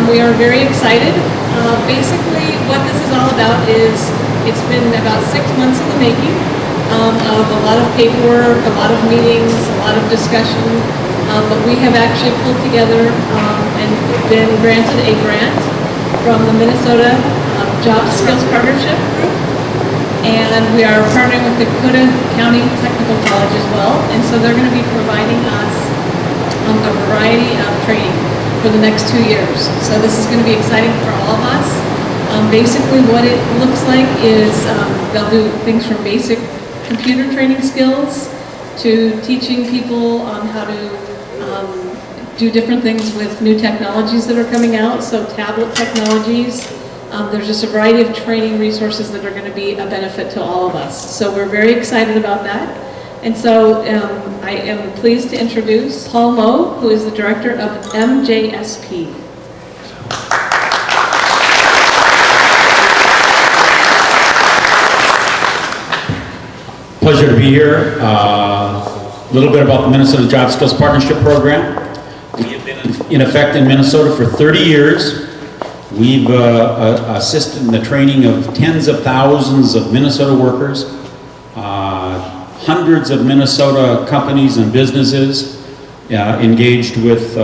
we are very excited. Basically, what this is all about is, it's been about 6 months in the making of a lot of paperwork, a lot of meetings, a lot of discussion, but we have actually pulled together and been granted a grant from the Minnesota Job Skills Partnership Group, and we are partnering with the Dakota County Technical College as well, and so they're going to be providing us a variety of training for the next 2 years. So this is going to be exciting for all of us. Basically what it looks like is they'll do things from basic computer training skills to teaching people on how to do different things with new technologies that are coming out, so tablet technologies. There's just a variety of training resources that are going to be a benefit to all of us. So we're very excited about that. And so I am pleased to introduce Paul Moe, who is the director of MJSP. Pleasure to be here. A little bit about the Minnesota Job Skills Partnership Program. We have been in effect in Minnesota for 30 years. We've assisted in the training of tens of thousands of Minnesota workers, hundreds of Minnesota companies and businesses, engaged with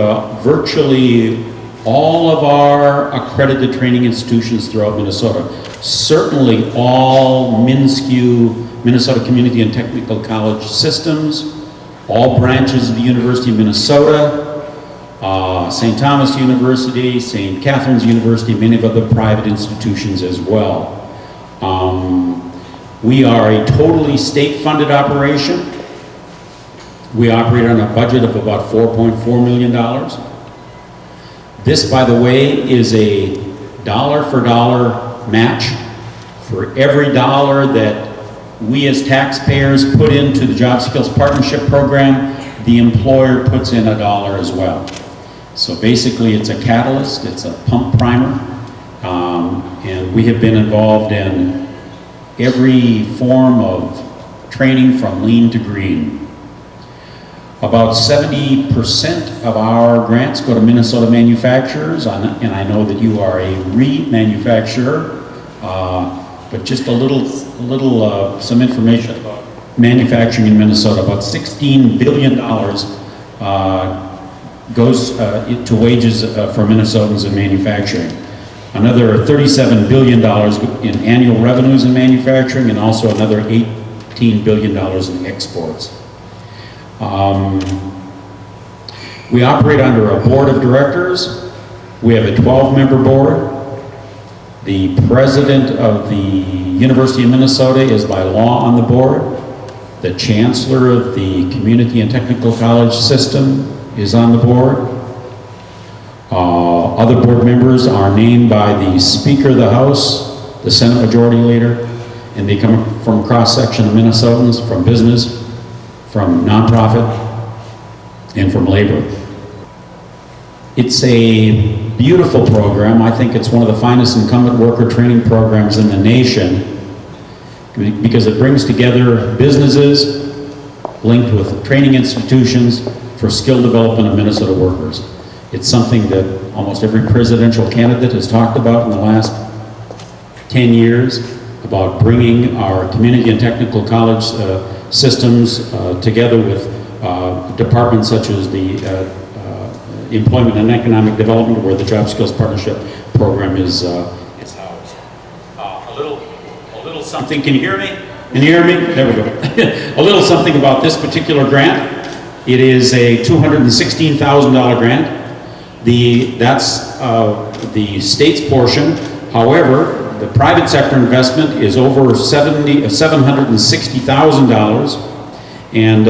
virtually all of our accredited training institutions throughout Minnesota. Certainly all MnSCU, Minnesota Community and Technical College systems, all branches of the University of Minnesota, St. Thomas University, St. Catherine's University, many of other private institutions as well. We are a totally state-funded operation. We operate on a budget of about $4.4 million. This, by the way, is a dollar-for-dollar match. For every dollar that we as taxpayers put into the Job Skills Partnership Program, the employer puts in $1 as well. So basically it's a catalyst, it's a pump primer, and we have been involved in every form of training from lean to green. About 70% of our grants go to Minnesota manufacturers, and I know that you are a remanufacturer, but just some information about manufacturing in Minnesota. About $16 billion goes to wages for Minnesotans in manufacturing. Another $37 billion in annual revenues in manufacturing, and also another $18 billion in exports. We operate under a board of directors. We have a 12-member board. The president of the University of Minnesota is by law on the board. The chancellor of the Community and Technical College system is on the board. Other board members are named by the Speaker of the House, the Senate Majority Leader, and they come from a cross-section of Minnesotans, from business, from nonprofit, and from labor. It's a beautiful program. I think it's one of the finest incumbent worker training programs in the nation, because it brings together businesses linked with training institutions for skill development of Minnesota workers. It's something that almost every presidential candidate has talked about in the last 10 years, about bringing our community and technical college systems together with departments such as the Employment and Economic Development, where the Job Skills Partnership Program is housed. A little something, can you hear me? Can you hear me? There we go. A little something about this particular grant. It is a $216,000 grant. That's the state's portion. However, the private sector investment is over $760,000. And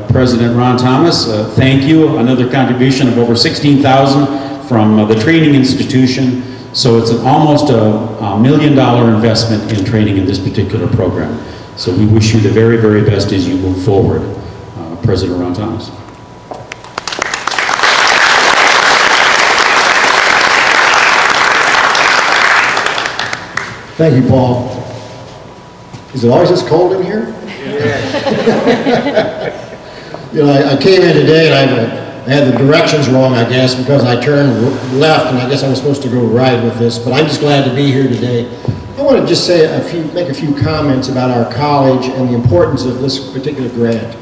President Ron Thomas, thank you. Another contribution of over $16,000 from the training institution. So it's almost a $1 million investment in training in this particular program. So we wish you the very, very best as you move forward, President Ron Thomas. Thank you, Paul. Is it always this cold in here? Yeah. You know, I came in today and I have had the directions wrong, I guess, because I turned left, and I guess I was supposed to go right with this, but I'm just glad to be here today. I want to just say make a few comments about our college and the importance of this particular grant.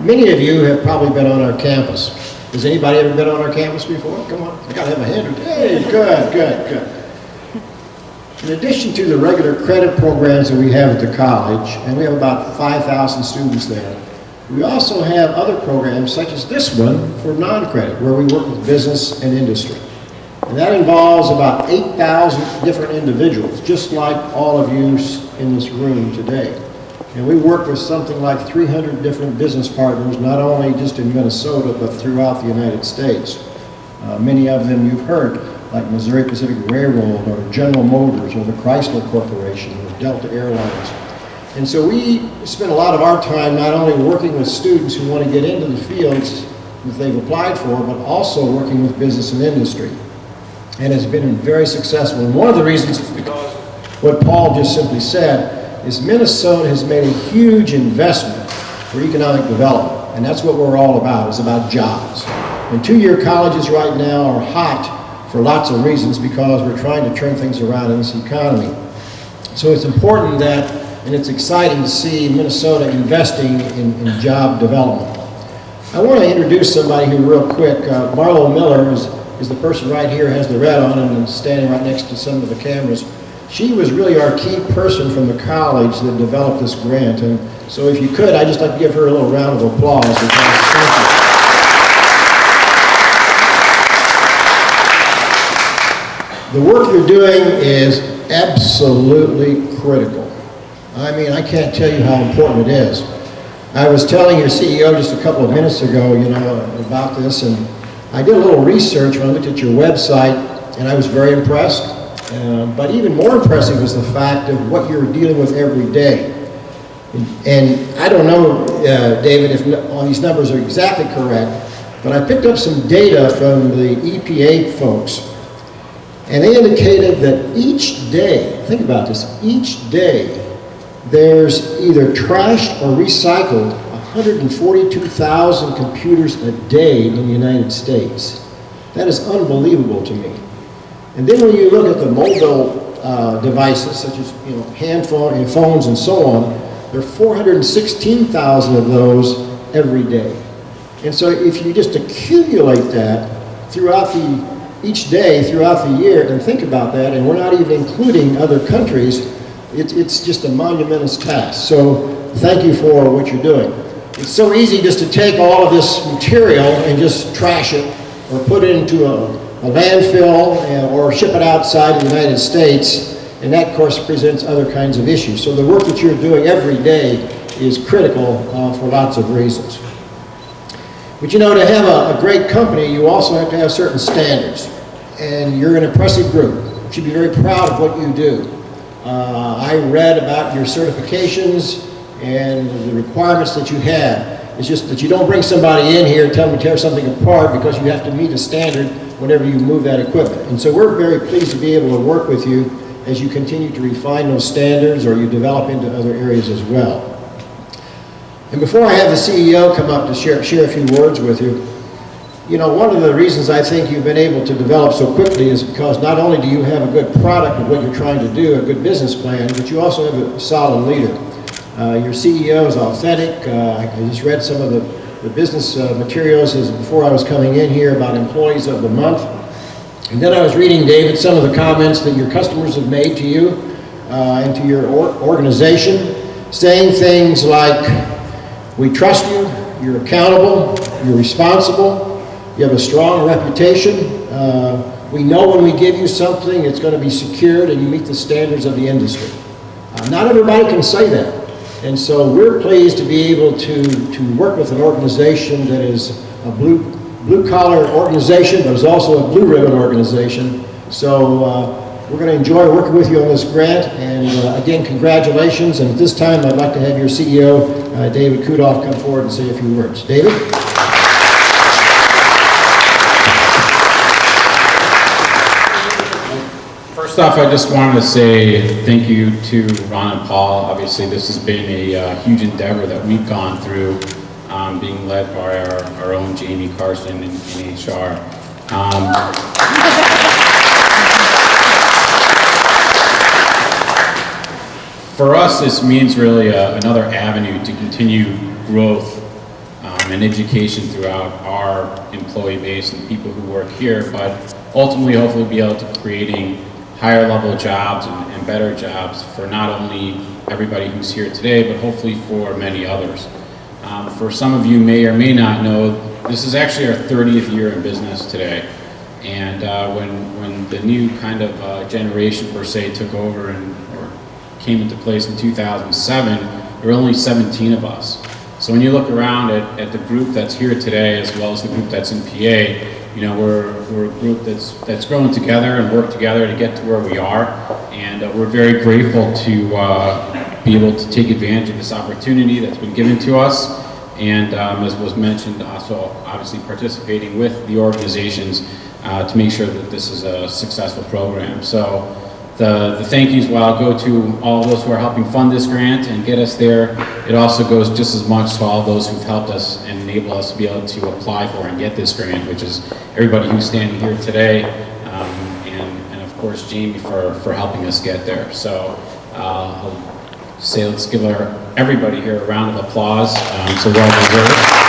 Many of you have probably been on our campus. Has anybody ever been on our campus before? Come on, I gotta have my hand. Hey, good. In addition to the regular credit programs that we have at the college, and we have about 5,000 students there, we also have other programs such as this one for non-credit, where we work with business and industry. And that involves about 8,000 different individuals, just like all of you in this room today. And we work with something like 300 different business partners, not only just in Minnesota, but throughout the United States. Many of them you've heard, like Missouri Pacific Railroad, or General Motors, or the Chrysler Corporation, or Delta Airlines. And so we spend a lot of our time not only working with students who want to get into the fields that they've applied for, but also working with business and industry. And it's been very successful. And one of the reasons is because what Paul just simply said is Minnesota has made a huge investment for economic development. And that's what we're all about, is about jobs. And two-year colleges right now are hot for lots of reasons because we're trying to turn things around in this economy. So it's important that, and it's exciting to see Minnesota investing in job development. I want to introduce somebody here real quick. Marlo Miller is the person right here, has the red on and standing right next to some of the cameras. She was really our key person from the college that developed this grant. And so if you could, I'd just like to give her a little round of applause. Thank you. The work you're doing is absolutely critical. I mean, I can't tell you how important it is. I was telling your CEO just a couple of minutes ago, about this, and I did a little research when I looked at your website, and I was very impressed. But even more impressive was the fact of what you're dealing with every day. And I don't know, David, if all these numbers are exactly correct, but I picked up some data from the EPA folks, and they indicated that each day, think about this, each day, there's either trashed or recycled 142,000 computers a day in the United States. That is unbelievable to me. And then when you look at the mobile devices, such as hand phones and so on, there are 416,000 of those every day. And so if you just accumulate that throughout each day, throughout the year, and think about that, and we're not even including other countries, it's just a monumentous task. So thank you for what you're doing. It's so easy just to take all of this material and just trash it or put it into a landfill or ship it outside of the United States, and that of course presents other kinds of issues. So the work that you're doing every day is critical for lots of reasons. But to have a great company, you also have to have certain standards, and you're an impressive group. You should be very proud of what you do. I read about your certifications and the requirements that you have. It's just that you don't bring somebody in here and tell them to tear something apart, because you have to meet a standard whenever you move that equipment. And so we're very pleased to be able to work with you as you continue to refine those standards or you develop into other areas as well. And before I have the CEO come up to share a few words with you, one of the reasons I think you've been able to develop so quickly is because not only do you have a good product of what you're trying to do, a good business plan, but you also have a solid leader. Your CEO is authentic. I just read some of the business materials before I was coming in here about employees of the month. And then I was reading, David, some of the comments that your customers have made to you and to your organization, saying things like, we trust you, you're accountable, you're responsible, you have a strong reputation, we know when we give you something it's going to be secured and you meet the standards of the industry. Not everybody can say that. And so we're pleased to be able to work with an organization that is a blue-collar organization, but is also a blue-ribbon organization. So we're going to enjoy working with you on this grant. And again, congratulations. And at this time, I'd like to have your CEO, David Kickoff, come forward and say a few words. David? First off, I just wanted to say thank you to Ron and Paul. Obviously, this has been a huge endeavor that we've gone through. being led by our own Jamie Carson in HR. For us, this means really another avenue to continue growth and education throughout our employee base and people who work here, but ultimately, hopefully, be able to creating higher level jobs and better jobs for not only everybody who's here today, but hopefully for many others. For some of you may or may not know, this is actually our 30th year in business today. And when the new kind of generation per se took over or came into place in 2007, there were only 17 of us. So when you look around at the group that's here today, as well as the group that's in PA, you know, we're a group that's grown together and worked together to get to where we are. And we're very grateful to be able to take advantage of this opportunity that's been given to us. And as was mentioned, also obviously participating with the organizations to make sure that this is a successful program. So the thank yous, while go to all those who are helping fund this grant and get us there, it also goes just as much to all those who've helped us and enable us to be able to apply for and get this grant, which is everybody who's standing here today, and of course Jamie for helping us get there. So I'll say let's give everybody here a round of applause. So well deserved.